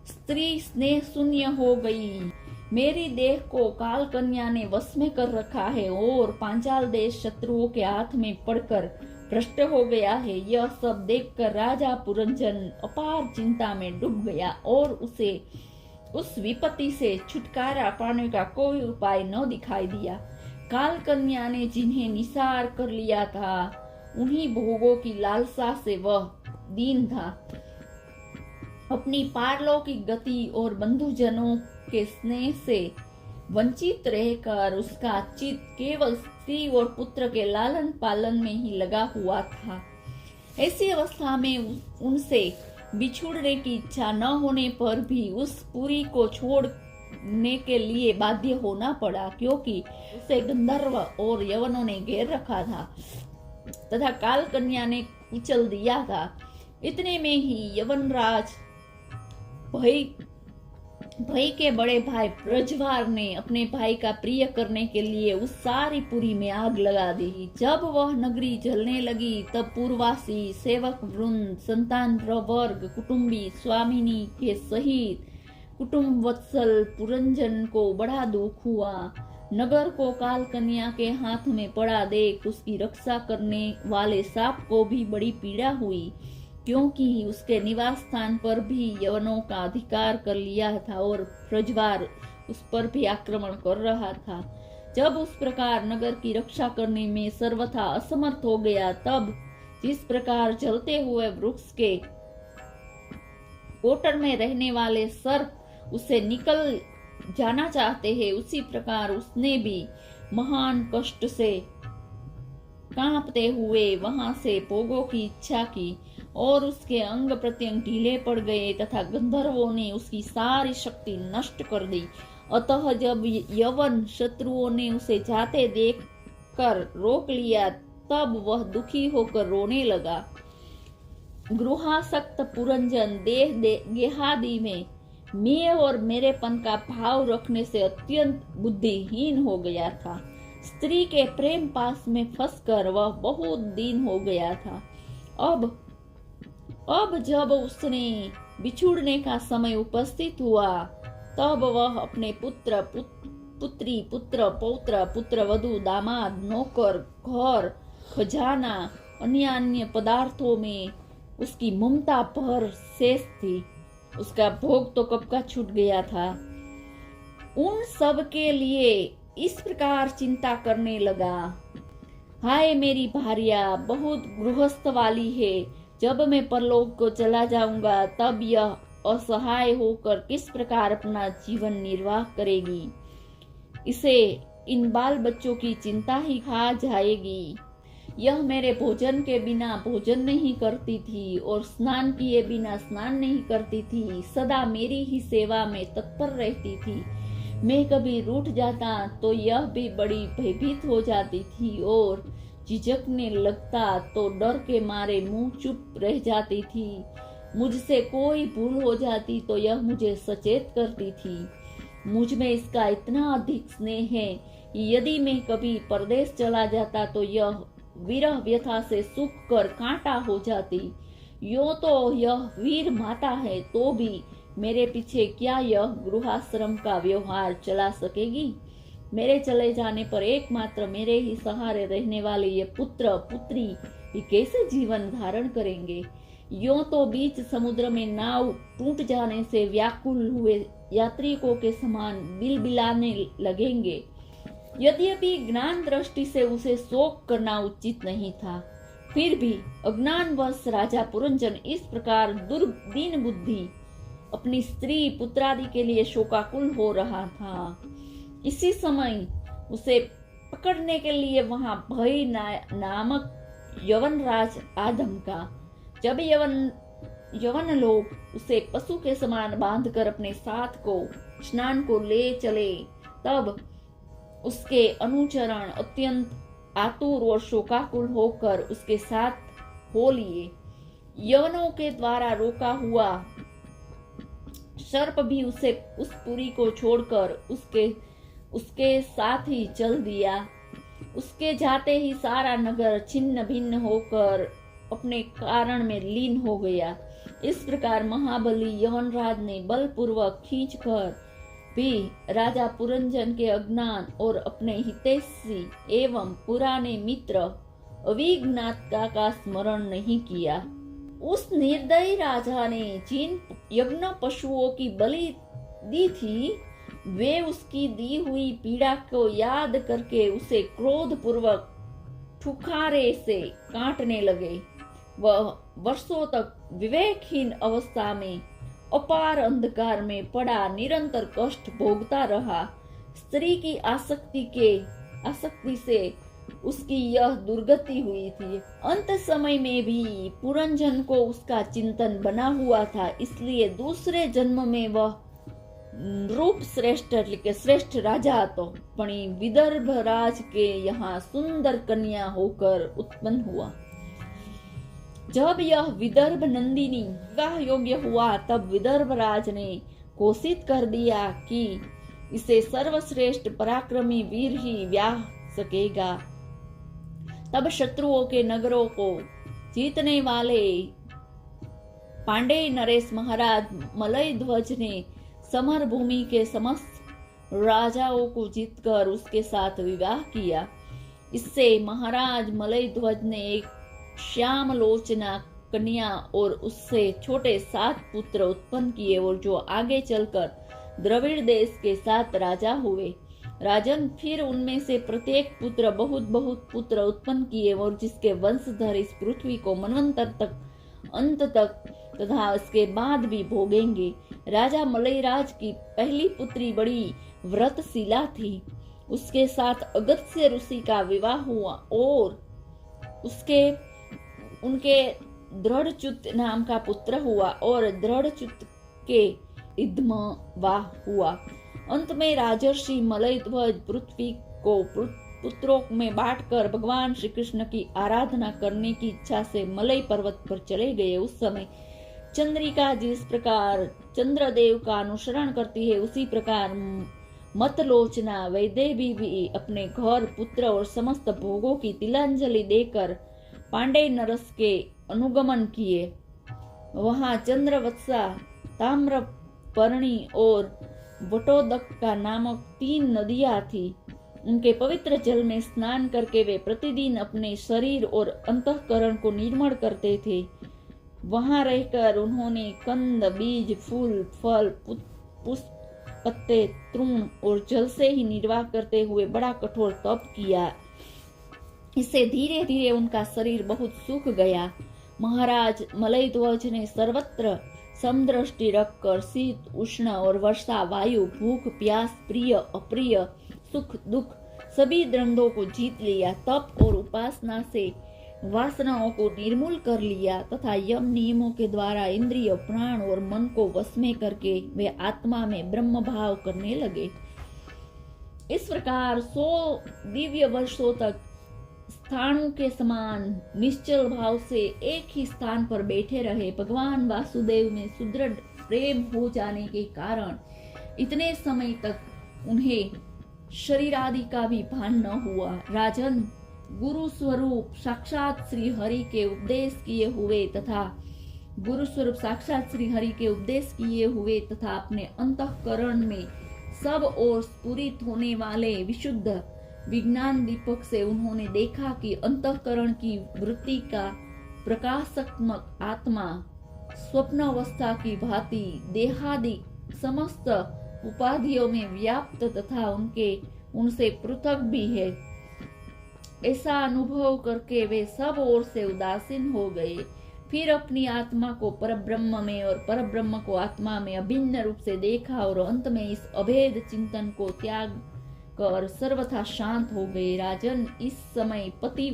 स्त्री स्नेह शून्य हो गई। मेरी देह को काल कन्या ने वश में कर रखा है और पांचाल देश शत्रुओं के हाथ में पड़कर भ्रष्ट हो गया है। यह सब देखकर राजा पुरंजन अपार चिंता में डूब गया और उसे उस विपत्ति से छुटकारा पाने का कोई उपाय न दिखाई दिया। काल कन्या ने जिन्हें निसार कर लिया था, उन्हीं भोगों की लालसा से वह दीन था। अपनी पारलौकिक गति और बंधुजनों के स्नेह से वंचित रहकर उसका चित्त केवल स्त्री और पुत्र के लालन पालन में ही लगा हुआ था। ऐसी अवस्था में उनसे बिछुड़ने की इच्छा न होने पर भी उस पुरी को छोड़ने के लिए बाध्य होना पड़ा, क्योंकि उसे गंधर्व और यवनों ने घेर रखा था तथा काल कन्या ने कुचल दिया था। इतने में ही यवनराज भाई के बड़े भाई प्रज्वार ने अपने भाई का प्रिय करने के लिए उस सारी पुरी में आग लगा दी। जब वह नगरी जलने लगी तब पूर्ववासी सेवक वृंद, संतान वर्ग, कुटुंबी, स्वामिनी के सहित कुटुंब वत्सल पुरंजन को बड़ा दुख हुआ। नगर को काल कन्या के हाथ में पड़ा देख उसकी रक्षा करने वाले सांप को भी बड़ी पीड़ा हुई, क्योंकि उसके निवास स्थान पर भी यवनों का अधिकार कर लिया था और प्रज्वार उस पर भी आक्रमण कर रहा था। जब उस प्रकार नगर की रक्षा करने में सर्वथा असमर्थ हो गया, तब जिस प्रकार जलते हुए वृक्ष के कोटर में रहने वाले सर्प उससे निकल जाना चाहते हैं, उसी प्रकार उसने भी महान कष्ट से कांपते हुए वहां से भोगों की इच्छा की और उसके अंग प्रत्यंग ढीले पड़ गए तथा गंधर्वों ने उसकी सारी शक्ति नष्ट कर दी। अतः जब यवन शत्रुओं ने उसे जाते देखकर रोक लिया, तब वह दुखी होकर रोने लगा। गृहासक्त पुरंजन गेहादि में मैं और मेरेपन का भाव रखने से अत्यंत बुद्धिहीन हो गया था। स्त्री के प्रेम पास में फंसकर वह बहुत दिन हो गया था। अब जब उसने बिछुड़ने का समय उपस्थित हुआ, तब वह अपने पुत्र पुत्री, पुत्र पौत्र, पुत्र वधु, दामाद, नौकर, घर, खजाना, अन्य पदार्थों में उसकी ममता पर शेष थी। उसका भोग तो कब का छूट गया था। उन सब के लिए इस प्रकार चिंता करने लगा, हाय मेरी भार्या बहुत गृहस्थ वाली है, जब मैं परलोक को चला जाऊंगा तब यह असहाय होकर किस प्रकार अपना जीवन निर्वाह करेगी। इसे इन बाल बच्चों की चिंता ही खा जाएगी। यह मेरे भोजन के बिना भोजन नहीं करती थी और स्नान किए बिना स्नान नहीं करती थी, सदा मेरी ही सेवा में तत्पर रहती थी। मैं कभी रूठ जाता तो यह भी बड़ी भयभीत हो जाती थी और झिझकने लगता तो डर के मारे मुंह चुप रह जाती थी। मुझसे कोई भूल हो जाती तो यह मुझे सचेत करती थी। मुझ में इसका इतना अधिक स्नेह है कि यदि मैं कभी परदेश चला जाता तो यह विरह व्यथा से सूख कर कांटा हो जाती। यो तो यह वीर माता है तो भी मेरे पीछे क्या यह गृहाश्रम का व्यवहार चला सकेगी। मेरे चले जाने पर एकमात्र मेरे ही सहारे रहने वाले ये पुत्र पुत्री ये कैसे जीवन धारण करेंगे। यों तो बीच समुद्र में नाव टूट जाने से व्याकुल हुए यात्रिकों के समान बिलबिलाने लगेंगे। यद्यपि ज्ञान दृष्टि से उसे शोक करना उचित नहीं था, फिर भी अज्ञानवश राजा पुरंजन इस प्रकार दुर्दीन बुद्धि अपनी स्त्री पुत्रादि के लिए शोकाकुल हो रहा था। इसी समय उसे पकड़ने के लिए वहां भय नामक यवनराज आ धमका। जब यवन लोग उसे पशु के समान बांधकर अपने साथ को स्नान को ले चले, तब उसके अनुचरण अत्यंत आतुर और शोकाकुल होकर उसके साथ हो लिए। यवनों के द्वारा रोका हुआ सर्प भी उसे उस पुरी को छोड़कर उसके साथ ही चल दिया। उसके जाते ही सारा नगर छिन्न भिन्न होकर अपने कारण में लीन हो गया। इस प्रकार महाबली यवनराज ने बलपूर्वक खींचकर भी राजा पुरंजन के अज्ञान और अपने हितैषी एवं पुराने मित्र अविघ्नात का स्मरण नहीं किया। उस निर्दयी राजा ने जिन यज्ञ पशुओं की बलि दी थी, वे उसकी दी हुई पीड़ा को याद करके उसे क्रोध पूर्वक ठुखारे से काटने लगे। वह वर्षों तक विवेकहीन अवस्था में अपार अंधकार में पड़ा निरंतर कष्ट भोगता रहा। स्त्री की आसक्ति से उसकी यह दुर्गति हुई थी। अंत समय में भी पुरंजन को उसका चिंतन बना हुआ था, इसलिए दूसरे जन्म में वह रूप श्रेष्ठ राजा तो पणी विदर्भ राज के यहाँ सुंदर कन्या होकर उत्पन्न हुआ। जब यह विदर्भ नंदिनी विवाह योग्य हुआ, तब विदर्भ राज ने घोषित कर दिया कि इसे सर्वश्रेष्ठ पराक्रमी वीर ही ब्याह सकेगा। तब शत्रुओं के नगरों को जीतने वाले पांडेय नरेश महाराज मलय ध्वज ने समर भूमि के समस्त राजाओं को जीतकर उसके साथ विवाह किया। इससे महाराज मलय ध्वज ने एक श्याम लोचना कन्या और उससे छोटे 7 पुत्र उत्पन्न किए और जो आगे चलकर द्रविड़ देश के 7 राजा हुए। राजन फिर उनमें से प्रत्येक पुत्र बहुत पुत्र उत्पन्न किए और जिसके वंशधर इस पृथ्वी को मनवंतर तक अंत तक तथा उसके बाद भी भोगेंगे। राजा मलयराज की पहली पुत्री बड़ी व्रतशीला थी। उसके साथ अगस्त्य ऋषि का विवाह हुआ और उनके दृढ़च्युत नाम का पुत्र हुआ और दृढ़च्युत के इद्मवाह हुआ। अंत में राजर्षि मलयध्वज पृथ्वी को पुत्रों में बांटकर भगवान श्री कृष्ण की आराधना करने की इच्छा से मलय पर्वत पर चले गए। उस समय चंद्रिका जिस प्रकार चंद्रदेव का अनुसरण करती है, उसी प्रकार मतलोचना वैदेवी भी अपने घर, पुत्र और समस्त भोगों की तिलांजलि देकर पांडे नरस के अनुगमन किए। वहां चंद्रवत्सा, ताम्रपर्णी और वटोदक्का नामक 3 नदियां थी। उनके पवित्र जल में स्नान करके वे प्रतिदिन अपने शरीर और अंतःकरण को निर्मल करते थे। वहां रहकर उन्होंने कंद, बीज, फूल, फल, पुष्प, पत्ते, तृण और जल से ही निर्वाह करते हुए बड़ा कठोर तप किया। इससे धीरे धीरे उनका शरीर बहुत सूख गया। महाराज मलय ध्वज ने सर्वत्र समदृष्टि रखकर शीत, उष्ण और वर्षा, वायु, भूख, प्यास, प्रिय, अप्रिय, सुख, दुख सभी द्वंद्वों को जीत लिया। तप और उपासना से वासनाओं को निर्मूल कर लिया तथा यम नियमों के द्वारा इंद्रिय, प्राण और मन को वश में करके वे आत्मा में ब्रह्म भाव करने लगे। इस प्रकार 100 दिव्य वर्षों तक स्थाणु के समान निश्चल भाव से एक ही स्थान पर बैठे रहे। भगवान वासुदेव में सुदृढ़ प्रेम हो जाने के कारण इतने समय तक उन्हें शरीर आदि का भी भान न हुआ। राजन, गुरु स्वरूप साक्षात श्री हरि के उपदेश किए हुए तथा अपने अंतःकरण में सब ओर स्फुरित होने वाले विशुद्ध विज्ञान दीपक से उन्होंने देखा कि अंतःकरण की वृत्ति का प्रकाशात्मक आत्मा स्वप्न अवस्था की भांति देहादि समस्त उपाधियों में व्याप्त तथा उनसे पृथक भी है। ऐसा अनुभव करके वे सब ओर से उदासीन हो गए। फिर अपनी आत्मा को परब्रह्म में और परब्रह्म को आत्मा में अभिन्न रूप से देखा और अंत में इस अभेद चिंतन को त्याग कर सर्वथा शांत हो गए। राजन, इस समय पति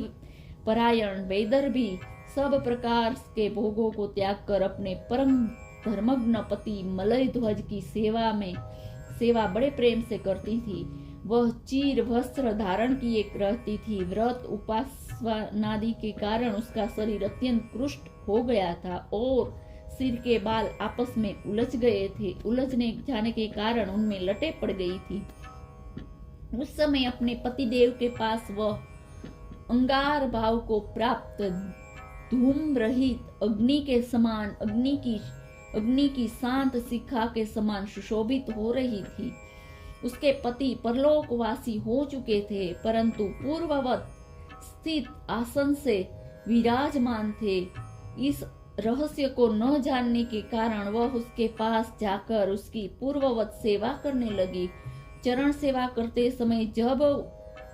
परायण वैदर्भी सब प्रकार के भोगों को त्याग कर अपने परम धर्मज्ञ पति मलय ध्वज की सेवा बड़े प्रेम से करती थी। वह चीर वस्त्र धारण किए रहती थी। व्रत उपासनादि के कारण उसका शरीर अत्यंत कृष्ट हो गया था और सिर के बाल आपस में उलझ गए थे। उलझने जाने के कारण उनमें लटे पड़ गई थी। उस समय अपने पति देव के पास वह अंगार भाव को प्राप्त धूम रहित अग्नि की शांत शिखा के समान सुशोभित हो रही थी। उसके पति परलोकवासी हो चुके थे, परंतु पूर्ववत स्थित आसन से विराजमान थे। इस रहस्य को न जानने के कारण वह उसके पास जाकर उसकी पूर्ववत सेवा करने लगी। चरण सेवा करते समय जब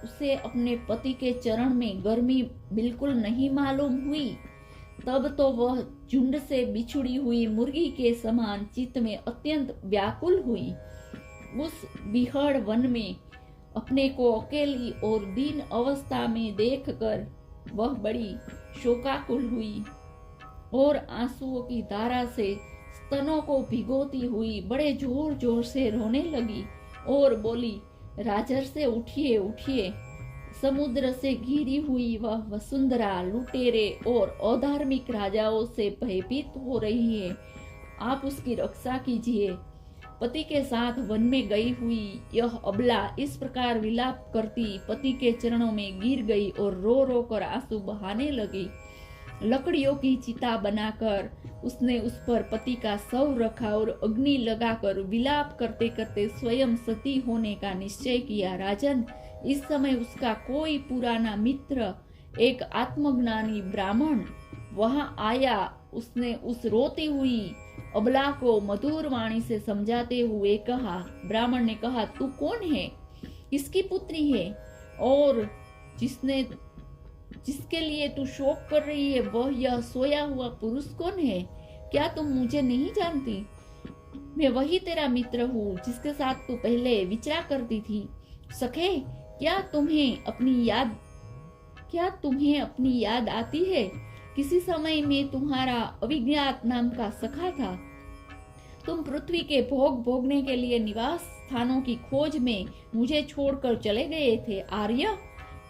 उसे अपने पति के चरण में गर्मी बिल्कुल नहीं मालूम हुई, तब तो वह झुंड से बिछुड़ी हुई मुर्गी के समान चित्त में अत्यंत व्याकुल हुई। उस बिहड़ वन में अपने को अकेली और दीन अवस्था में देखकर वह बड़ी शोकाकुल हुई और आंसुओं की धारा से स्तनों को भिगोती हुई बड़े जोर जोर से रोने लगी और बोली, राजर्षि उठिए उठिए। समुद्र से घिरी हुई वह वसुंधरा लुटेरे और अधार्मिक राजाओं से भयभीत हो रही है, आप उसकी रक्षा कीजिए। पति के साथ वन में गई हुई यह अबला इस प्रकार विलाप करती पति के चरणों में गिर गई और रो रो कर आंसू बहाने लगी। लकड़ियों की चिता बनाकर उसने उस पर पति का शव रखा और अग्नि लगाकर विलाप करते करते स्वयं सती होने का निश्चय किया। राजन, इस समय उसका कोई पुराना मित्र, एक आत्मज्ञानी ब्राह्मण वहां आया। उसने उस रोती हुई अबला को मधुर वाणी से समझाते हुए कहा। ब्राह्मण ने कहा, तू कौन है, किसकी पुत्री है और जिसके लिए तू शोक कर रही है वह यह सोया हुआ पुरुष कौन है? क्या तुम मुझे नहीं जानती? मैं वही तेरा मित्र हूँ जिसके साथ तू पहले विचरा करती थी। सखे, क्या तुम्हें अपनी याद आती है? किसी समय में तुम्हारा अविज्ञात नाम का सखा था। तुम पृथ्वी के भोग भोगने के लिए निवास स्थानों की खोज में मुझे छोड़कर चले गए थे। आर्य,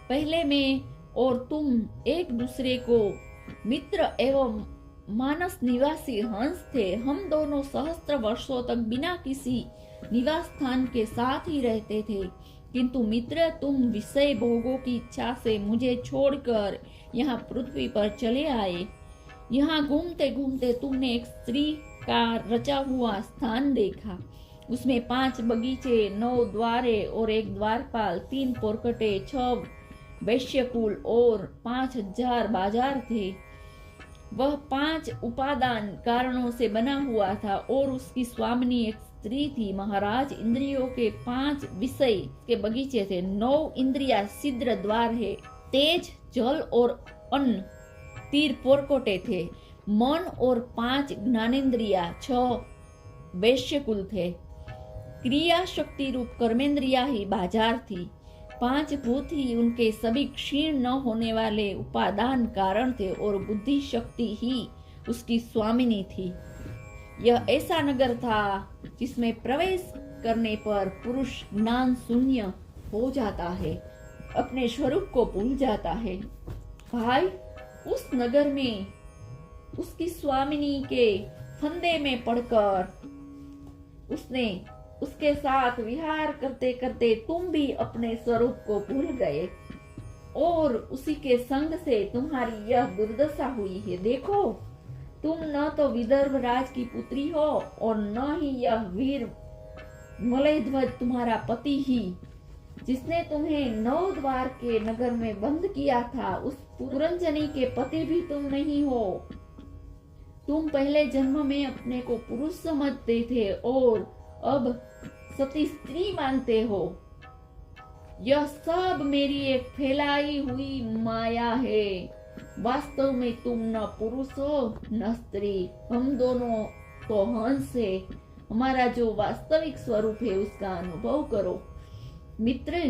पहले मैं और तुम एक दूसरे को मित्र एवं मानस निवासी हंस थे। हम दोनों सहस्त्र वर्षों तक बिना किसी निवास स्थान के साथ ही रहते थे, किंतु मित्र तुम विषय भोगों की इच्छा से मुझे छोड़कर यहाँ पृथ्वी पर चले आए। यहाँ घूमते घूमते तुमने एक स्त्री का रचा हुआ स्थान देखा। उसमें 5 बगीचे, 9 द्वारे और 1 द्वारपाल, 3 पोरकटे, 6 वैश्यकुल और 5000 बाजार थे। वह 5 उपादान कारणों से बना हुआ था और उसकी स्वामिनी एक स्त्री थी। महाराज, इंद्रियों के 5 विषय के बगीचे थे। 9 इंद्रिया सिद्र द्वार है, तेज, जल और अन्न 3 पोरकोटे थे। मन और 5 ज्ञानेन्द्रिया, 6 वैश्यकुल थे। क्रिया शक्ति रूप कर्मेंद्रिया ही बाजार थी। 5 भूत ही उनके सभी क्षीण न होने वाले उपादान कारण थे और बुद्धि शक्ति ही उसकी स्वामिनी थी। यह ऐसा नगर था जिसमें प्रवेश करने पर पुरुष ज्ञान शून्य हो जाता है, अपने स्वरूप को भूल जाता है। भाई, उस नगर में उसकी स्वामिनी के फंदे में पड़कर उसने उसके साथ विहार करते करते तुम भी अपने स्वरूप को भूल गए और उसी के संग से तुम्हारी यह दुर्दशा हुई है। देखो, तुम न तो विदर्भ राज की पुत्री हो और न ही यह वीर मलयध्वज तुम्हारा पति ही, जिसने तुम्हें 9 द्वार के नगर में बंद किया था, उस पुरंजनी के पति भी तुम नहीं हो। तुम पहले जन्म में अपने को पुरुष समझते थे और अब सती स्त्री मानते हो। यह सब मेरी एक फैलाई हुई माया है। वास्तव में तुम न पुरुष हो न स्त्री, हम दोनों तो हंस है। हमारा जो वास्तविक स्वरूप है उसका अनुभव करो। मित्र,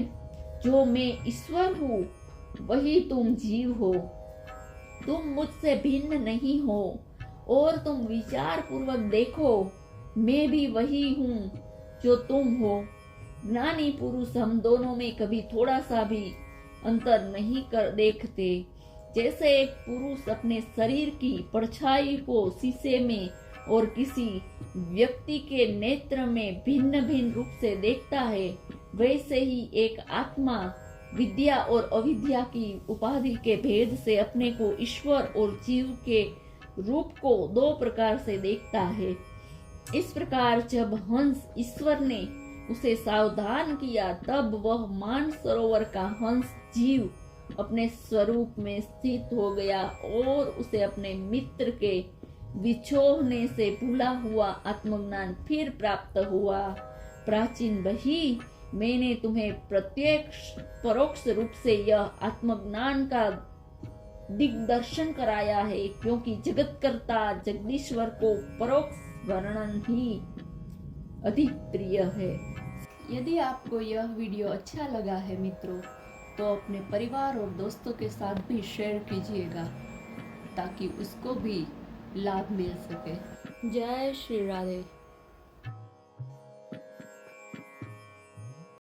जो मैं ईश्वर हूँ वही तुम जीव हो। तुम मुझसे भिन्न नहीं हो और तुम विचार पूर्वक देखो, मैं भी वही हूँ जो तुम हो। ज्ञानी पुरुष हम दोनों में कभी थोड़ा सा भी अंतर नहीं कर देखते। जैसे एक पुरुष अपने शरीर की परछाई को शीशे में और किसी व्यक्ति के नेत्र में भिन्न भिन्न रूप से देखता है, वैसे ही एक आत्मा विद्या और अविद्या की उपाधि के भेद से अपने को ईश्वर और जीव के रूप को 2 प्रकार से देखता है। इस प्रकार जब हंस ईश्वर ने उसे सावधान किया, तब वह मान सरोवर का हंस जीव अपने स्वरूप में स्थित हो गया और उसे अपने मित्र के विछोहने से भूला हुआ आत्मज्ञान फिर प्राप्त हुआ। प्राचीन बही, मैंने तुम्हें प्रत्यक्ष परोक्ष रूप से यह आत्मज्ञान का दिग्दर्शन कराया है, क्योंकि जगतकर्ता जगदीश्वर को परोक्ष वर्णन ही अधिक प्रिय है। यदि आपको यह वीडियो अच्छा लगा है मित्रों, तो अपने परिवार और दोस्तों के साथ भी शेयर कीजिएगा ताकि उसको भी लाभ मिल सके। जय श्री राधे।